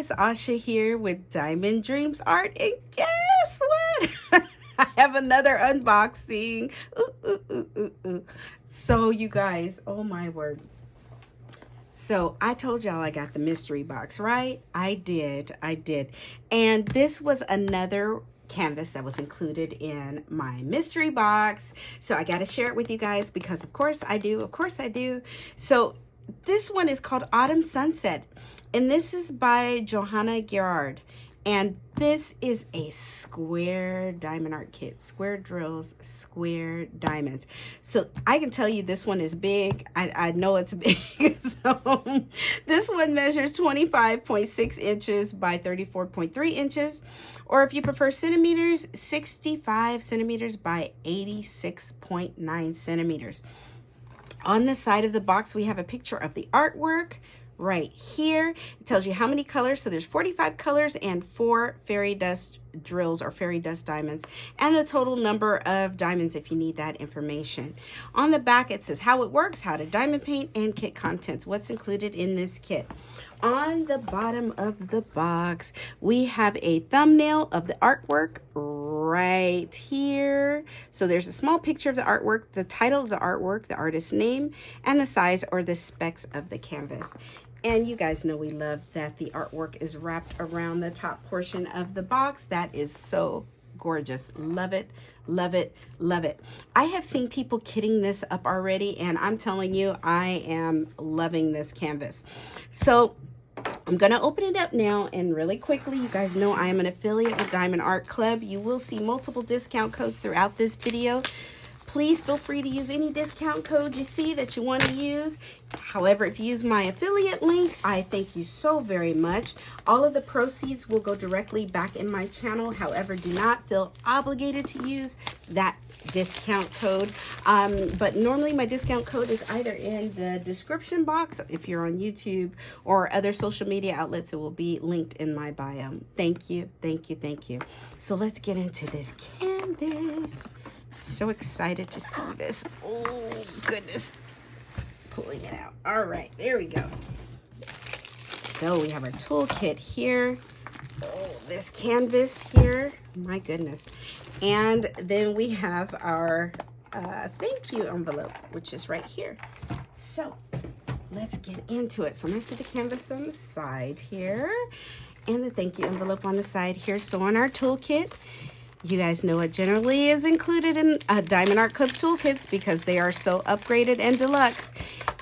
guys, Asha here with Diamond Dreams Art, and guess what? I have another unboxing. Ooh. So you guys, oh my word. So I told y'all I got the mystery box, right? I did. And this was another canvas that was included in my mystery box. So I got to share it with you guys because of course I do. So this one is called Autumn Sunset, and this is by Johanna Girard. And this is a square diamond art kit, square drills, square diamonds. So I can tell you this one is big. I know it's big. So this one measures 25.6 inches by 34.3 inches. Or if you prefer centimeters, 65 centimeters by 86.9 centimeters. On the side of the box, we have a picture of the artwork right here. It tells you how many colors. So there's 45 colors and 4 fairy dust drills or fairy dust diamonds, and the total number of diamonds if you need that information. On the back, it says how it works, how to diamond paint, and kit contents, what's included in this kit. On the bottom of the box, we have a thumbnail of the artwork right here. So there's a small picture of the artwork, the title of the artwork, the artist's name, and the size or the specs of the canvas. And you guys know we love that the artwork is wrapped around the top portion of the box. That is so gorgeous. Love it, love it, love it. I have seen people kitting this up already, and I'm telling you, I am loving this canvas. So I'm going to open it up now, and really quickly, you guys know I am an affiliate with Diamond Art Club. You will see multiple discount codes throughout this video. Please feel free to use any discount code you see that you want to use. However, if you use my affiliate link, I thank you so very much. All of the proceeds will go directly back in my channel. However, do not feel obligated to use that discount code. But normally my discount code is either in the description box if you're on YouTube or other social media outlets. It will be linked in my bio. Thank you. So let's get into this canvas. So excited to see this. Oh goodness, pulling it out. All right, there we go. So we have our toolkit here. Oh, this canvas here, my goodness. And then we have our thank you envelope, which is right here. So let's get into it. So I'm gonna set the canvas on the side here and the thank you envelope on the side here. So on our toolkit, you guys know it generally is included in Diamond Art Club's toolkits because they are so upgraded and deluxe.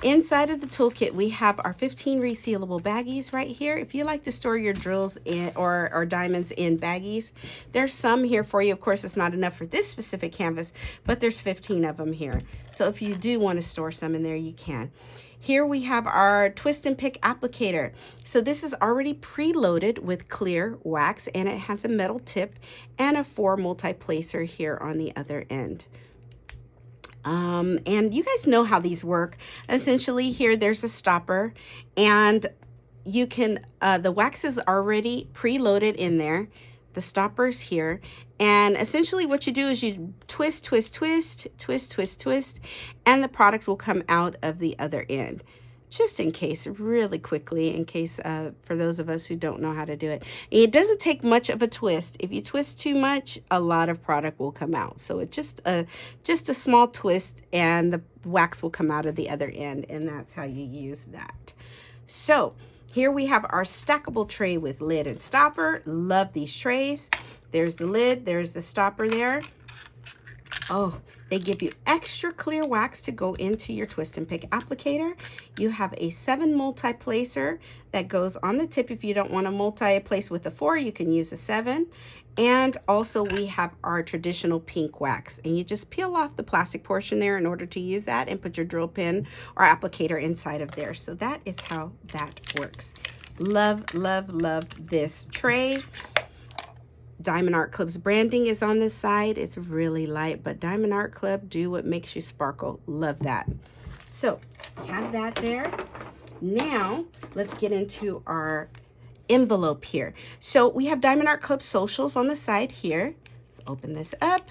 Inside of the toolkit, we have our 15 resealable baggies right here. If you like to store your drills in or diamonds in baggies, there's some here for you. Of course, it's not enough for this specific canvas, but there's 15 of them here. So if you do want to store some in there, you can. Here we have our twist and pick applicator. So this is already preloaded with clear wax, and it has a metal tip and a 4 multi-placer here on the other end. And you guys know how these work. Essentially here there's a stopper, and you can, the wax is already preloaded in there. The stopper's here, and essentially what you do is you twist, and the product will come out of the other end. Just in case, really quickly, in case for those of us who don't know how to do it. It doesn't take much of a twist. If you twist too much, a lot of product will come out. So it's just a small twist, and the wax will come out of the other end, and that's how you use that. So here we have our stackable tray with lid and stopper. Love these trays. There's the lid, there's the stopper there. Oh, they give you extra clear wax to go into your twist and pick applicator. You have a 7 multi-placer that goes on the tip. If you don't want to multi-place with the 4, you can use a 7. And also we have our traditional pink wax, and you just peel off the plastic portion there in order to use that and put your drill pin or applicator inside of there. So that is how that works. Love this tray. Diamond Art Club's branding is on this side. It's really light, but Diamond Art Club, do what makes you sparkle. Love that. So have that there. Now let's get into our envelope here. So we have Diamond Art Club socials on the side here. Let's open this up.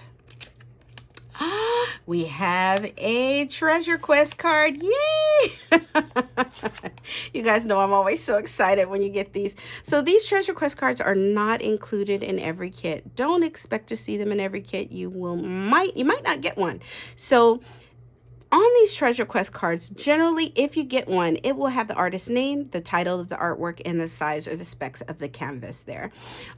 we have a treasure quest card. Yay! You guys know I'm always so excited when you get these. So these treasure quest cards are not included in every kit. Don't expect to see them in every kit. You might not get one. So on these treasure quest cards, generally, if you get one, it will have the artist's name, the title of the artwork, and the size or the specs of the canvas there.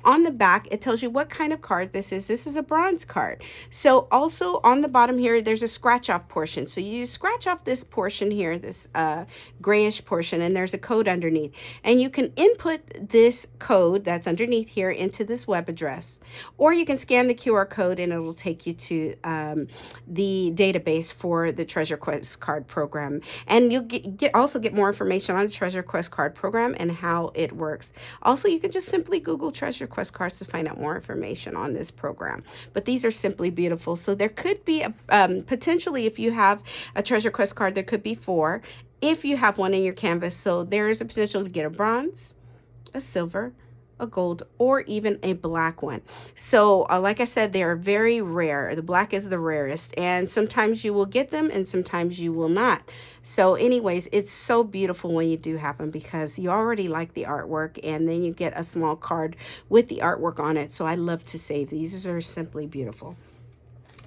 On the back, it tells you what kind of card this is. This is a bronze card. So also on the bottom here, there's a scratch off portion. So you scratch off this portion here, this grayish portion, and there's a code underneath. And you can input this code that's underneath here into this web address. Or you can scan the QR code and it'll take you to the database for the Treasure Quest card program, and you'll also get more information on the Treasure Quest card program and how it works. Also, you can just simply Google Treasure Quest cards to find out more information on this program. But these are simply beautiful. So there could be potentially, if you have a Treasure Quest card, there could be 4 if you have one in your canvas. So there is a potential to get a bronze, a silver, a gold, or even a black one. So like I said, they are very rare. The black is the rarest, and sometimes you will get them and sometimes you will not. So anyways, it's so beautiful when you do have them because you already like the artwork, and then you get a small card with the artwork on it. So I love to save these. These are simply beautiful.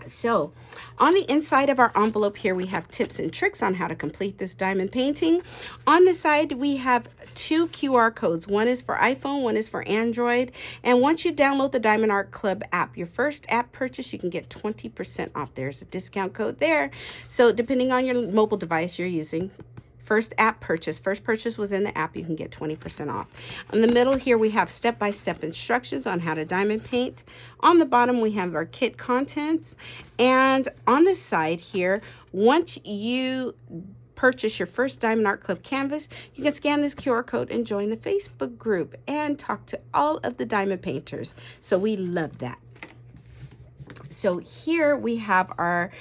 So on the inside of our envelope here, we have tips and tricks on how to complete this diamond painting. On the side, we have 2 QR codes. One is for iPhone, one is for Android. And once you download the Diamond Art Club app, your first app purchase, you can get 20% off. There's a discount code there. So depending on your mobile device you're using, first purchase within the app, you can get 20% off. In the middle here, we have step-by-step instructions on how to diamond paint. On the bottom, we have our kit contents. And on the side here, once you purchase your first Diamond Art Club canvas, you can scan this QR code and join the Facebook group and talk to all of the diamond painters. So we love that. So here we have our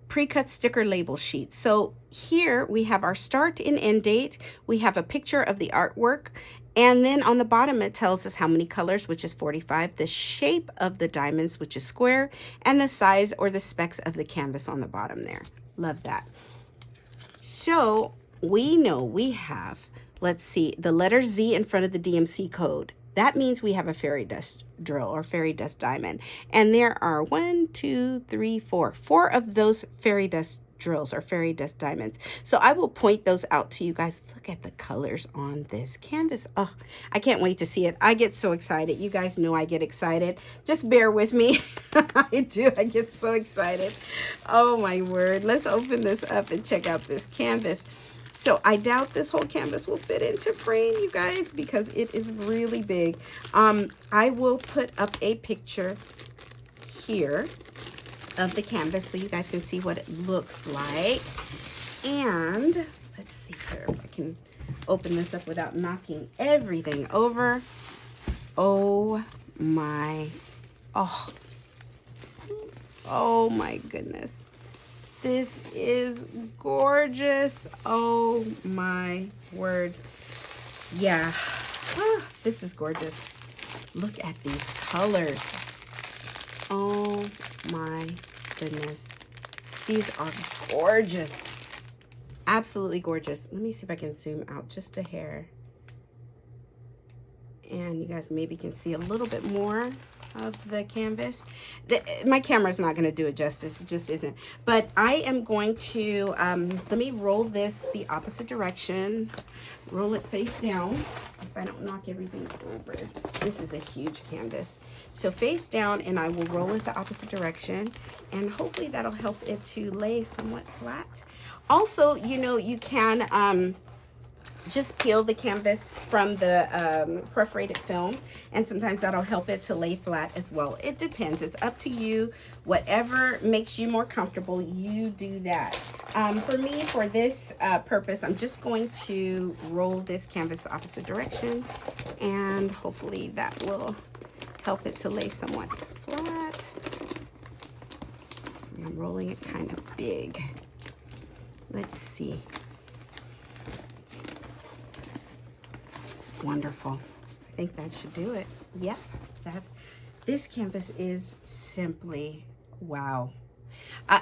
pre-cut sticker label sheet. So here we have our start and end date. We have a picture of the artwork. And then on the bottom, it tells us how many colors, which is 45, the shape of the diamonds, which is square, and the size or the specs of the canvas on the bottom there. Love that. So we know we have, let's see, the letter Z in front of the DMC code. That means we have a fairy dust drill or fairy dust diamond. And there are 1, 2, 3, 4. 4 of those fairy dust drills or fairy dust diamonds. So I will point those out to you guys. Look at the colors on this canvas. Oh, I can't wait to see it. I get so excited. You guys know I get excited. Just bear with me. I do. I get so excited. Oh my word. Let's open this up and check out this canvas. So I doubt this whole canvas will fit into frame, you guys, because it is really big. I will put up a picture here of the canvas so you guys can see what it looks like. And let's see here if I can open this up without knocking everything over. Oh my goodness. This is gorgeous. Oh my word. Yeah. This is gorgeous. Look at these colors. Oh my goodness. These are gorgeous. Absolutely gorgeous. Let me see if I can zoom out just a hair. And you guys maybe can see a little bit more of the canvas. My camera's not going to do it justice. It just isn't. But I am going to, let me roll this the opposite direction. Roll it face down if I don't knock everything over. This is a huge canvas. So face down, and I will roll it the opposite direction. And hopefully that'll help it to lay somewhat flat. Also, you know, you can just peel the canvas from the perforated film, and sometimes that'll help it to lay flat as well. It depends. It's up to you. Whatever makes you more comfortable, you do that. For me, for this purpose, I'm just going to roll this canvas the opposite direction, and hopefully that will help it to lay somewhat flat. And I'm rolling it kind of big. Let's see. Wonderful. I think that should do it. Yep, this canvas is simply wow.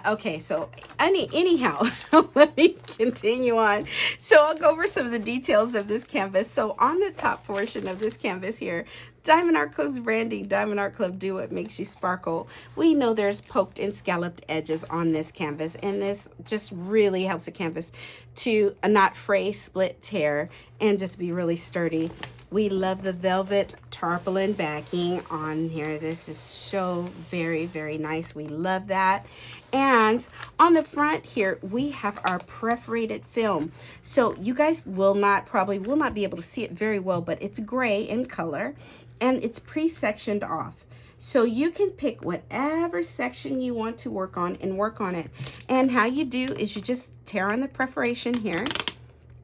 Okay, so anyhow, let me continue on. So I'll go over some of the details of this canvas. So on the top portion of this canvas here, Diamond Art Club's branding, Diamond Art Club, do what makes you sparkle. We know there's poked and scalloped edges on this canvas, and this just really helps the canvas to not fray, split, tear, and just be really sturdy. We love the velvet tarpaulin backing on here. This is so very, very nice. We love that. And on the front here, we have our perforated film. So you guys probably will not be able to see it very well, but it's gray in color and it's pre-sectioned off. So you can pick whatever section you want to work on and work on it. And how you do is you just tear on the perforation here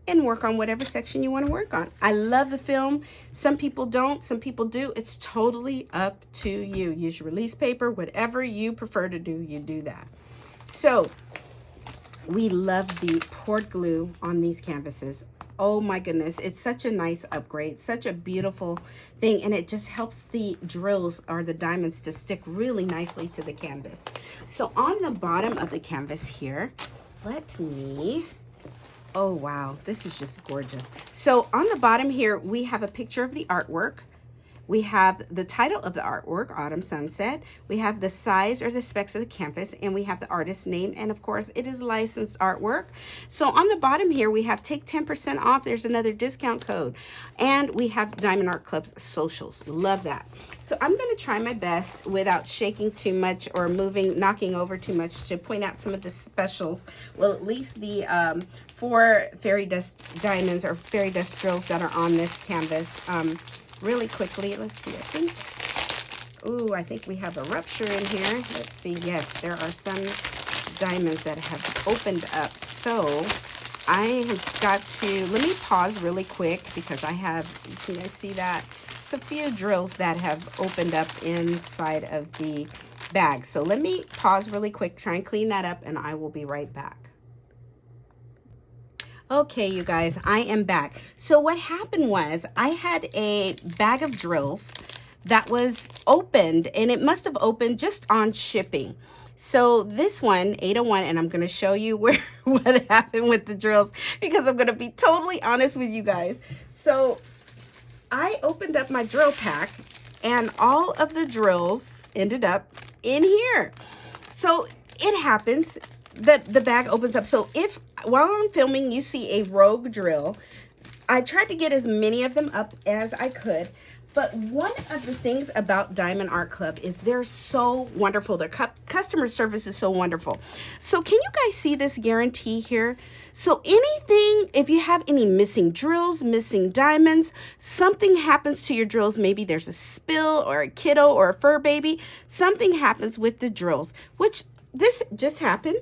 and work on whatever section you want to work on. I love the film. Some people don't, some people do. It's totally up to you. Use your release paper, whatever you prefer to do, you do that. So we love the poured glue on these canvases. Oh my goodness, it's such a nice upgrade, such a beautiful thing, and it just helps the drills or the diamonds to stick really nicely to the canvas. So on the bottom of the canvas here, oh wow, this is just gorgeous. So on the bottom here, we have a picture of the artwork. We have the title of the artwork, Autumn Sunset. We have the size or the specs of the canvas, and we have the artist's name, and of course it is licensed artwork. So on the bottom here, we have take 10% off. There's another discount code, and we have Diamond Art Club's socials. Love that. So I'm going to try my best without shaking too much or knocking over too much to point out some of the specials. Well, at least the 4 fairy dust diamonds or fairy dust drills that are on this canvas. Really quickly, let's see, I think we have a rupture in here. Let's see, yes, there are some diamonds that have opened up. So I have got to, let me pause really quick because can you guys see that? There's a few drills that have opened up inside of the bag. So let me pause really quick, try and clean that up, and I will be right back. Okay, you guys, I am back. So what happened was I had a bag of drills that was opened, and it must have opened just on shipping. So this one, 801, and I'm going to show you what happened with the drills because I'm going to be totally honest with you guys. So I opened up my drill pack, and all of the drills ended up in here. So it happens that the bag opens up. So if while I'm filming you see a rogue drill, I tried to get as many of them up as I could. But one of the things about Diamond Art Club is they're so wonderful. Their customer service is so wonderful. So can you guys see this guarantee here? So anything, if you have any missing drills, missing diamonds, something happens to your drills, maybe there's a spill or a kiddo or a fur baby, something happens with the drills, which this just happened.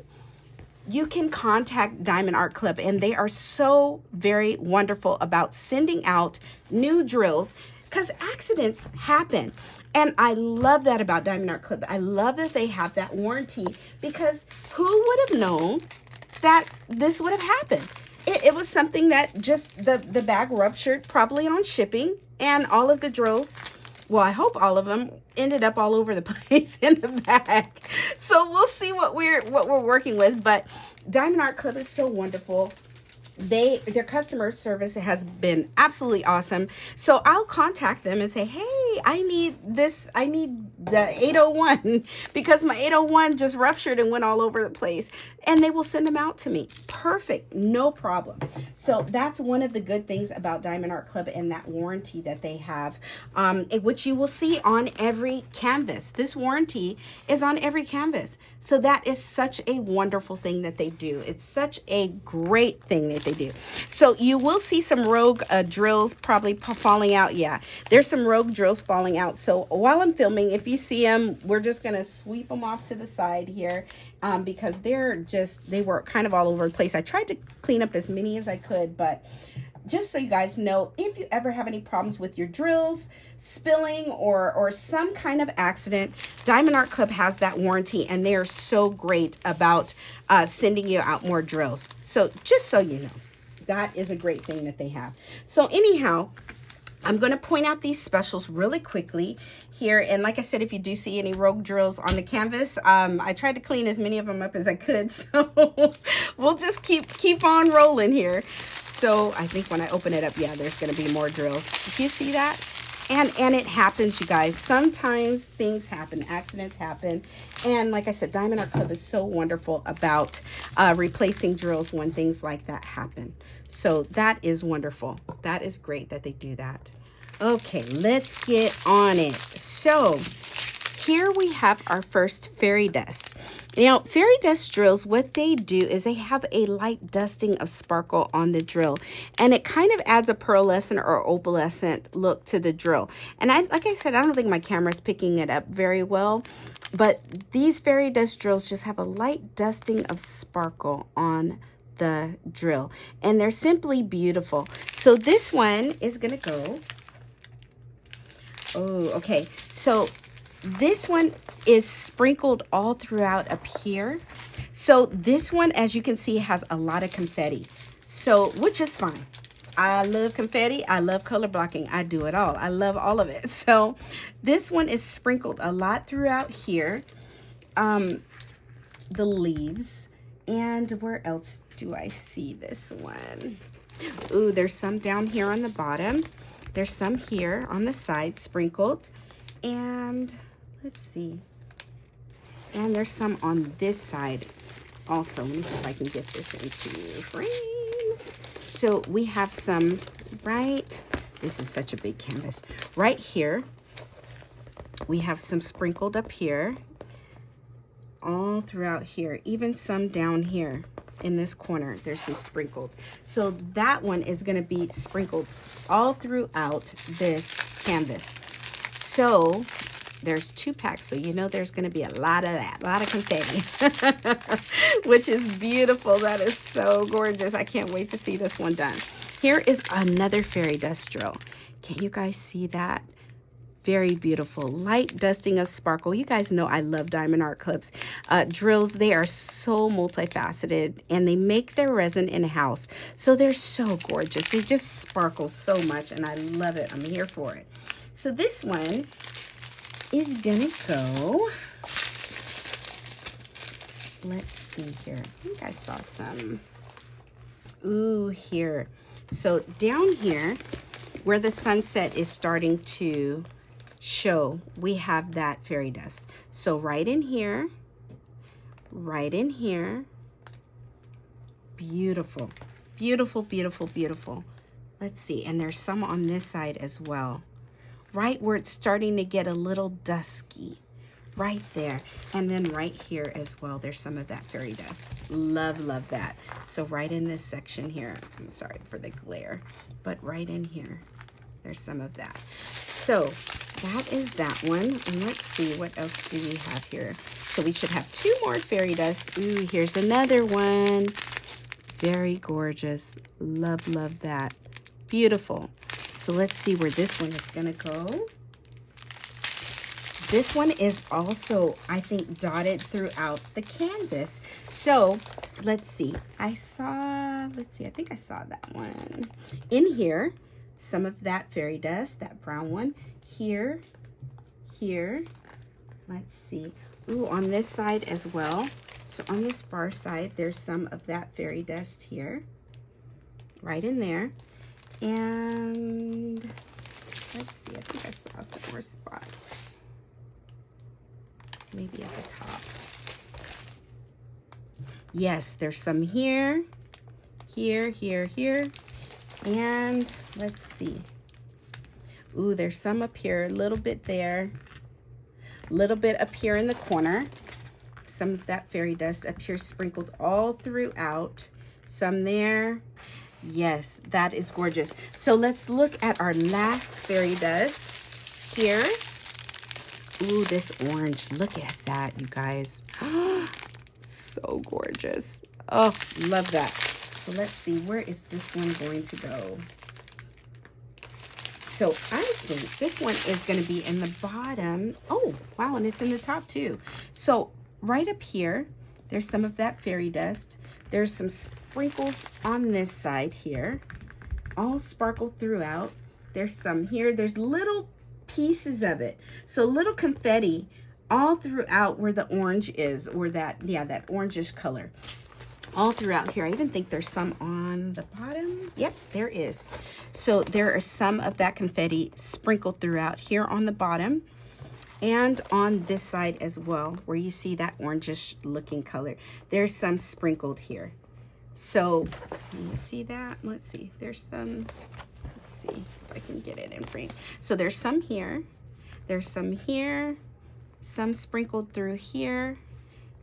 You can contact Diamond Art Club, and they are so very wonderful about sending out new drills because accidents happen. And I love that about Diamond Art Club. I love that they have that warranty because who would have known that this would have happened? It was something that just the bag ruptured probably on shipping, and all of the drills, well, I hope all of them ended up all over the place in the bag. So we'll see what we're working with. But Diamond Art Club is so wonderful. Their customer service has been absolutely awesome. So I'll contact them and say, hey, I need this. I need the 801 because my 801 just ruptured and went all over the place. And they will send them out to me. Perfect. No problem. So that's one of the good things about Diamond Art Club and that warranty that they have, which you will see on every canvas. This warranty is on every canvas. So that is such a wonderful thing that they do. It's such a great thing that they do. So you will see some rogue drills probably falling out. Yeah, there's some rogue drills falling out. So while I'm filming, if you see them, we're just going to sweep them off to the side here because they were kind of all over the place. I tried to clean up as many as I could, but just so you guys know, if you ever have any problems with your drills spilling or some kind of accident, Diamond Art Club has that warranty, and they are so great about sending you out more drills. So just so you know, that is a great thing that they have. So anyhow, I'm going to point out these specials really quickly here. And like I said, if you do see any rogue drills on the canvas, I tried to clean as many of them up as I could. So we'll just keep on rolling here. So I think when I open it up, yeah, there's going to be more drills. Do you see that? And it happens, you guys. Sometimes things happen, accidents happen. And like I said, Diamond Art Club is so wonderful about replacing drills when things like that happen. So that is wonderful. That is great that they do that. Okay, let's get on it. So here we have our first fairy dust. Now, fairy dust drills, what they do is they have a light dusting of sparkle on the drill, and it kind of adds a pearlescent or opalescent look to the drill. And like I said, I don't think my camera's picking it up very well, but these fairy dust drills just have a light dusting of sparkle on the drill, and they're simply beautiful. So this one is gonna go, oh, okay, so this one is sprinkled all throughout up here. So this one, as you can see, has a lot of confetti. So, which is fine. I love confetti. I love color blocking. I do it all. I love all of it. So this one is sprinkled a lot throughout here. The leaves. And where else do I see this one? Ooh, there's some down here on the bottom. There's some here on the side sprinkled. And let's see. And there's some on this side also. Let me see if I can get this into frame. So we have some right, this is such a big canvas. Right here, we have some sprinkled up here, all throughout here, even some down here in this corner, there's some sprinkled. So that one is gonna be sprinkled all throughout this canvas. So there's 2 packs, so you know there's going to be a lot of that, a lot of confetti, which is beautiful. That is so gorgeous. I can't wait to see this one done. Here is another fairy dust drill. Can you guys see that? Very beautiful. Light dusting of sparkle. You guys know I love Diamond Art Club's drills. They are so multifaceted, and they make their resin in-house. So they're so gorgeous. They just sparkle so much, and I love it. I'm here for it. So this one is gonna go, let's see here. I think I saw some, ooh, here. So down here where the sunset is starting to show, we have that fairy dust. So right in here, beautiful, beautiful, beautiful, beautiful. Let's see, and there's some on this side as well. Right where it's starting to get a little dusky, right there. And then right here as well, there's some of that fairy dust. Love, love that. So right in this section here, I'm sorry for the glare, but right in here, there's some of that. So that is that one. And let's see, what else do we have here? So we should have 2 more fairy dust. Ooh, here's another one. Very gorgeous. Love, love that. Beautiful. So let's see where this one is gonna go. This one is also, I think, dotted throughout the canvas. So let's see, I think I saw that one. In here, some of that fairy dust, that brown one. Here, let's see. Ooh, on this side as well. So on this far side, there's some of that fairy dust here, right in there. And let's see, I think I saw some more spots. Maybe at the top. Yes, there's some here, here. And let's see. Ooh, there's some up here, a little bit there, a little bit up here in the corner. Some of that fairy dust up here sprinkled all throughout. Some there. Yes, that is gorgeous. So let's look at our last fairy dust here. Ooh, this orange. Look at that, you guys. So gorgeous. Oh, love that. So let's see, where is this one going to go? So I think this one is going to be in the bottom. Oh, wow, and it's in the top too. So right up here, there's some of that fairy dust. There's some sprinkles on this side here, all sparkled throughout. There's some here. There's little pieces of it. So little confetti all throughout where the orange is, or that, yeah, that orangish color. All throughout here. I even think there's some on the bottom. Yep, there is. So there are some of that confetti sprinkled throughout here on the bottom and on this side as well, where you see that orangish looking color. There's some sprinkled here. So you see that? Let's see. There's some, let's see if I can get it in frame. So there's some here. There's some here. Some sprinkled through here.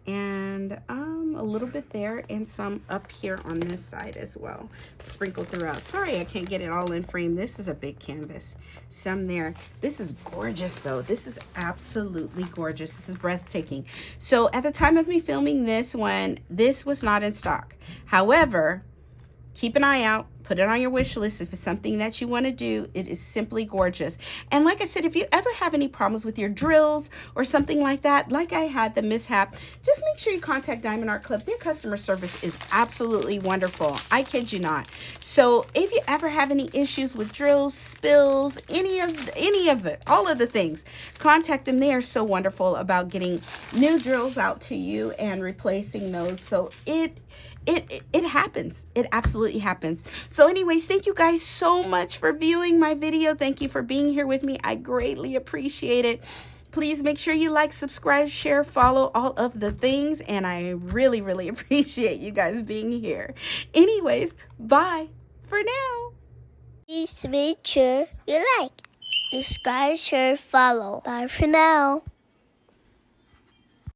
And a little bit there, and some up here on this side as well, sprinkled throughout. Sorry I can't get it all in frame. This is a big canvas. Some there. This is gorgeous though. This is absolutely gorgeous. This is breathtaking. So at the time of me filming this one, this was not in stock. However, keep an eye out. Put it on your wish list if it's something that you want to do. It is simply gorgeous. And like I said, if you ever have any problems with your drills or something like that, like I had the mishap, just make sure you contact Diamond Art Club. Their customer service is absolutely wonderful. I kid you not. So if you ever have any issues with drills, spills, any of it, all of the things, contact them. They are so wonderful about getting new drills out to you and replacing those. So it happens. It absolutely happens. So anyways, thank you guys so much for viewing my video. Thank you for being here with me. I greatly appreciate it. Please make sure you like, subscribe, share, follow, all of the things. And I really, really appreciate you guys being here. Anyways, bye for now. Please make sure you like, subscribe, share, follow. Bye for now.